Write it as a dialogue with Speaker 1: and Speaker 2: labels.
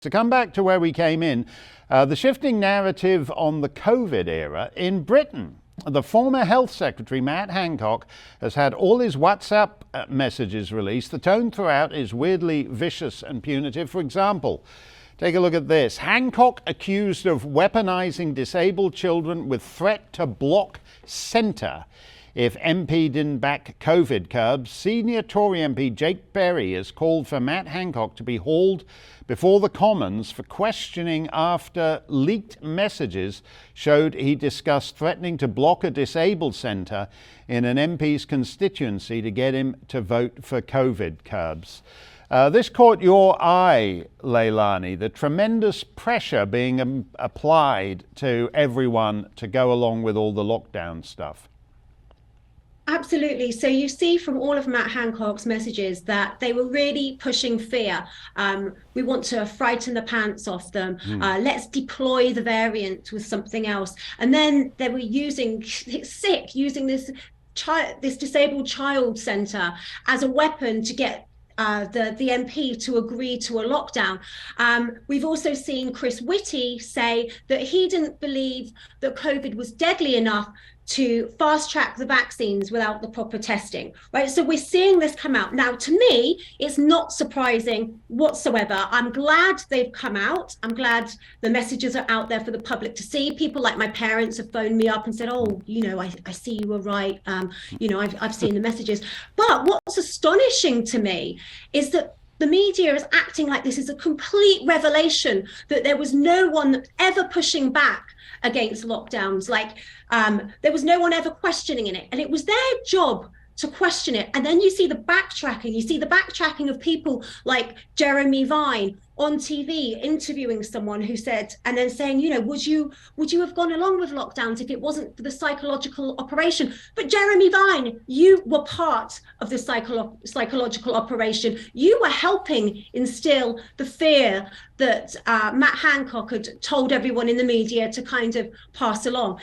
Speaker 1: To come back to where we came in, the shifting narrative on the COVID era in Britain. The former Health Secretary, Matt Hancock, has had all his WhatsApp messages released. The tone throughout is weirdly vicious and punitive. For example, take a look at this. Hancock accused of weaponizing disabled children with threat to block centre if MP didn't back COVID curbs. Senior Tory MP Jake Berry has called for Matt Hancock to be hauled before the Commons for questioning after leaked messages showed he discussed threatening to block a disabled centre in an MP's constituency to get him to vote for COVID curbs. This caught your eye, Leilani, the tremendous pressure being applied to everyone to go along with all the lockdown stuff.
Speaker 2: Absolutely. So you see from all of Matt Hancock's messages that they were really pushing fear. We want to frighten the pants off them. Let's deploy the variant with something else. And then they were using this disabled child centre as a weapon to get the MP to agree to a lockdown. We've also seen Chris Whitty say that he didn't believe that COVID was deadly enough to fast track the vaccines without the proper testing, right? So we're seeing this come out. Now, to me, it's not surprising whatsoever. I'm glad they've come out. I'm glad the messages are out there for the public to see. People like my parents have phoned me up and said, oh, I see you were right. I've seen the messages. But what's astonishing to me is that the media is acting like this is a complete revelation, that there was no one ever pushing back against lockdowns. There was no one ever questioning it. And it was their job to question it. And then you see the backtracking of people like Jeremy Vine on TV interviewing someone who said, and then saying, would you have gone along with lockdowns if it wasn't for the psychological operation? But Jeremy Vine, you were part of the psychological operation. You were helping instill the fear that Matt Hancock had told everyone in the media to kind of pass along.